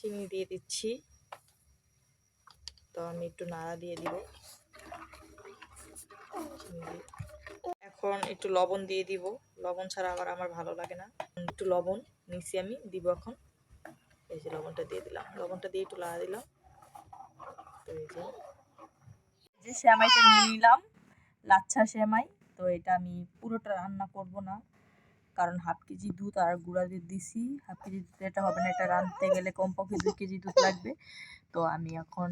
চিনি দিয়ে দিচ্ছি। তো আমি একটু নাড়া দিয়ে দিব। এখন একটু লবণ দিয়ে দিব, লবণ ছাড়া আমার ভালো লাগে না। একটু লবণ নিচ্ছি আমি, দিব এখন। এই যে লবণটা দিয়ে দিলাম, লবণটা দিয়ে একটু লাড়া দিলাম। তো এই যে সেমাইটা নিয়ে নিলাম, লাচ্ছা সেমাই। তো এটা আমি পুরোটা রান্না করব না, কারণ হাফ কেজি দুধ আর গুঁড়া দুধ দিছি। হাফ কেজি দুধ এটা হবে না, এটা রাঁধতে গেলে কমপক্ষে 2 কেজি দুধ লাগবে। তো আমি এখন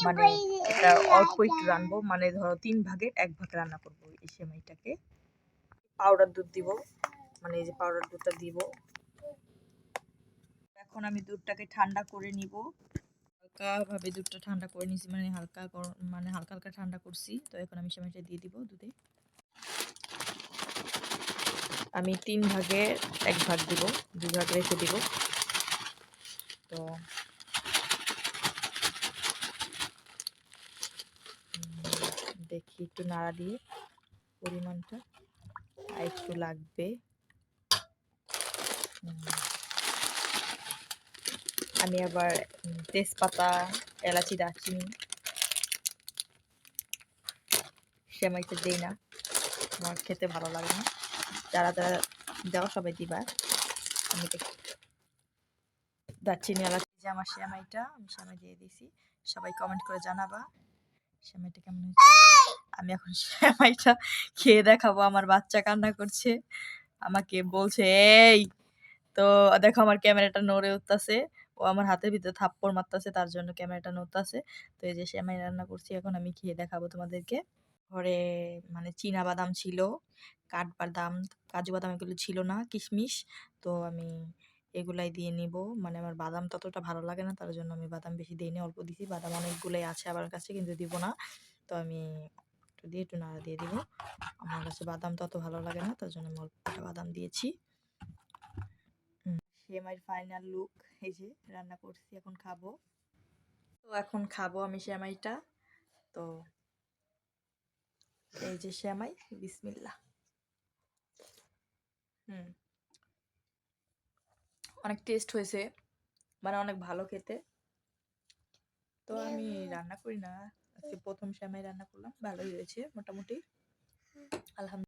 মানে এটা অল্প একটু রানবো, মানে ধরো 3 ভাগের 1 ভাগ রান্না করবো এই সেমাইটাকে। পাউডার দুধ দিব, মানে এই যে পাউডার দুধটা দিব। এখন আমি দুধটাকে ঠান্ডা করে নিব। হালকাভাবে দুধটা ঠান্ডা করে নিছি, মানে হালকা হালকা ঠান্ডা করছি। তো এখন আমি সেমাইটা দিয়ে দিব দুধে। আমি 3 ভাগে 1 ভাগ দিব, 2 ভাগ রেখে দিব। তো দেখি একটু নাড়া দিয়ে পরিমাণটা আর একটু লাগবে। আমি আবার তেজপাতা, এলাচি, দারচিনি সেমাইতে দিই না, আমার খেতে ভালো লাগে না। যারা যারা দেওয়া সবাই দিবা। আমি দারচিনি, এলাচি, যে আমার সেমাইটা, আমি সেমাই দিয়ে দিছি। সবাই কমেন্ট করে জানাবা সেমাইটা কেমন হয়েছে। আমি এখন সেমাইটা খেয়ে দেখাবো। আমার বাচ্চা কান্না করছে, আমাকে বলছে এই। তো দেখো আমার ক্যামেরাটা নড়ে উঠতেছে, ও আমার হাতের ভিতরে থাপ্পড় মারতেছে, তার জন্য ক্যামেরাটা নড়তেছে। তো এই যে সেমাই রান্না করছি, এখন আমি খেয়ে দেখাবো তোমাদেরকে। ঘরে মানে চীনা বাদাম ছিল, কাঠবাদাম, কাজু বাদাম এগুলো ছিল না, কিশমিশ। তো আমি এগুলাই দিয়ে নিব। মানে আমার বাদাম ততটা ভালো লাগে না, তার জন্য আমি বাদাম বেশি দিইনি, অল্প দিছি। বাদাম অনেকগুলোই আছে আমার কাছে, কিন্তু দিব না। তো আমি একটু দিয়ে একটু নাড়া দিয়ে দিব। আমার কাছে বাদাম তত ভালো লাগে না, তার জন্য আমি অল্প কটা বাদাম দিয়েছি। সেমাইয়ের ফাইনাল লুক এই যে, রান্না করছি, এখন খাবো। তো এখন খাবো আমি সেমাইটা। তো এই যে সেমাই, বিসমিল্লাহ। অনেক টেস্ট হয়েছে, মানে অনেক ভালো খেতে। তো আমি রান্না করি না, আজকে প্রথম সেমাই রান্না করলাম, ভালোই হয়েছে মোটামুটি, আলহামদুলিল্লাহ।